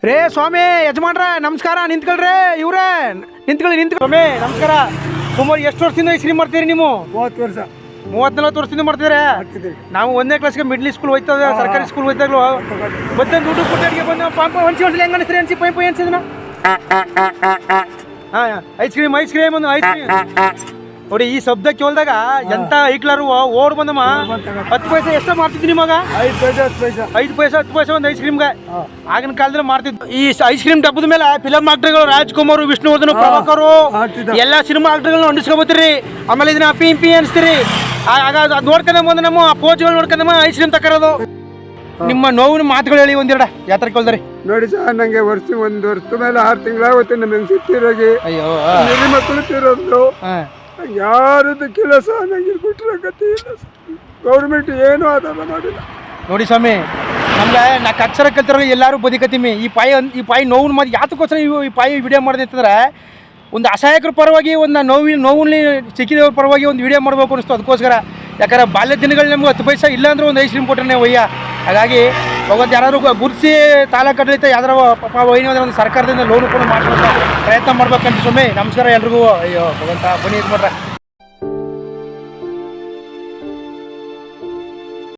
ರೇ ಸ್ವಾಮಿ ಯಜಮಾನ್ರ ನಮಸ್ಕಾರ. ನಿಂತ್ಕೊಳ್ರಿ ಇವ್ರೆ, ನಿಂತ್ಕೊಳ್ಳಿ ಸ್ವಾಮಿ ನಮಸ್ಕಾರ. ಸುಮಾರು ಎಷ್ಟು ವರ್ಷದಿಂದ ಐಸ್ ಕ್ರೀಮ್ ಮಾಡ್ತೀರಿ ನೀವು? 30 ವರ್ಷ 30-40 ವರ್ಷದಿಂದ ಮಾಡ್ತಿದ್ರೆ. ನಾವು 1ನೇ ಕ್ಲಾಸ್ಗೆ ಮಿಡ್ಲ್ ಸ್ಕೂಲ್ ಹೋಯ್ತದ, ಸರ್ಕಾರಿ ಸ್ಕೂಲ್ ಹೋಯ್ತಾಗ್ಲು ಮತ್ತೆ ದುಡ್ಡು ಕೊಟ್ಟಿಗೆ ಬಂದು ಪಾಪ ಹಂಚಿ ಹೆಂಗೆ ಅನಿಸ್ರಿ ಅನ್ಸಿ ಪೈ ಪೈ ಅನ್ಸಿದನ. ಹಾಂ ಐಸ್ ಕ್ರೀಮ್ ಐಸ್ ಕ್ರೀಮ್ ಒಂದು ಐಸ್ ಕ್ರೀಮ್ ನೋಡಿ. ಈ ಶಬ್ದ ಕೇಳಿದಾಗ ಎಂತ ಐಕ್ಲಾರು ಓಡ್ ಬಂದಮ್ಮ. 10 ಪೈಸೆ ಎಷ್ಟೋ ಮಾಡ್ತಿದ್ವಿ ನಿಮಗ? 5 ಪೈಸೆ 10 ಪೈಸೆ ಒಂದು ಐಸ್ ಕ್ರೀಮ್ಗೆ ಆಗಿನ ಕಾಲದಲ್ಲಿ ಮಾಡ್ತಿದ್ವಿ. ಈ ಐಸ್ ಕ್ರೀಮ್ ಡಬ್ಬದ ಮೇಲೆ ಫಿಲಂ ಆಕ್ಟರ್ಗಳು ರಾಜ್ಕುಮಾರ್, ವಿಷ್ಣುವರ್ಧನ್, ಪ್ರಭಾಕರ್ ಎಲ್ಲ ಸಿನಿಮಾ ಆಕ್ಟರ್ಗಳನ್ನ ಹೊಂದಿಸ್ಕೊಬತ್ತೀರಿ. ಆಮೇಲೆ ಇದನ್ನ ಪಿ ಪಿ ಅನ್ಸ್ತೀರಿ. ಆಗ ಅದು ನೋಡ್ಕೊಂಡ ಬಂದು ನಮ್ಮ ಪೋಜ್ಗಳು ನೋಡ್ಕೊಂಡಮ್ಮ ಐಸ್ ಕ್ರೀಮ್ ತಕರೋದು. ನಿಮ್ಮ ನೋವಿನ ಮಾತುಗಳು ಹೇಳಿ ಒಂದೆರಡ ಯಾತ್ರ ಕೇಳ್ದಾರಿ ನೋಡಿ ಸರ್. ನಂಗೆ ಒಂದು ವರ್ಷದ ಮೇಲೆ 6 ತಿಂಗಳಾಗುತ್ತೆ ನಮಗೆ ಸಿಟ್ಟಿರೋಗಿ. ಅಯ್ಯೋ ನೆರೆ ಮಕ್ಕಳು ತಿರೋದು ಯಾರದ್ದು ಕೆಲಸ ನನಗೆ ಕೊಟ್ಟಿರೋ ಗತಿ ಇಲ್ಲ. ಗೌರ್ಮೆಂಟ್ ಏನೂ ಆಧಾರ ಮಾಡಿಲ್ಲ ನೋಡಿ ಸ್ವಾಮಿ. ನಮ್ಗೆ ಅಕ್ಷರ ಕಲ್ತಿರೋ ಎಲ್ಲರೂ ಬದುಕತ್ತೀವಿ. ಈ ಪಾಯಿ ನೋವಿನ ಮಾತು ಯಾತಕ್ಕೋಸ್ಕರ ಈ ಪಾಯಿ ವಿಡಿಯೋ ಮಾಡಿದೆ ಅಂತಂದ್ರೆ, ಒಂದು ಅಸಹಾಯಕರ ಪರವಾಗಿ, ಒಂದು ನೋವಿನಲ್ಲಿ ಸಿಕ್ಕಿದವ್ರ ಪರವಾಗಿ ಒಂದು ವಿಡಿಯೋ ಮಾಡಬೇಕು ಅನಿಸ್ತು. ಅದಕ್ಕೋಸ್ಕರ ಯಾಕಂದ್ರೆ ಬಾಲ್ಯ ದಿನಗಳು ನಮ್ಗೆ 10 ಪೈಸೆ ಇಲ್ಲಾಂದ್ರೆ ಒಂದು ಐಸ್ ಕ್ರೀಮ್ ಕೊಟ್ಟರೆ ಒಯ್ಯ. ಹಾಗಾಗಿ ಭಗವಂತ ಯಾರಾದ್ರು ಗುರುತಿಸಿ ತಾಲೂಕಡಳಿತ ಯಾವ್ದಾರ ಪಾಪ ಒಯ್ಯ ಒಂದು ಸರ್ಕಾರದಿಂದ ಲೋನು ಕೂಡ ಮಾಡ್ಕೊಂಡು ಪ್ರಯತ್ನ ಮಾಡ್ಬೇಕಂತ ಸ್ವಾಮಿ. ನಮಸ್ಕಾರ ಎಲ್ರಿಗೂ. ಅಯ್ಯೋ ಭಗವಂತ ಬನ್ನಿ ಇದು ಮಾಡ್ರೆ.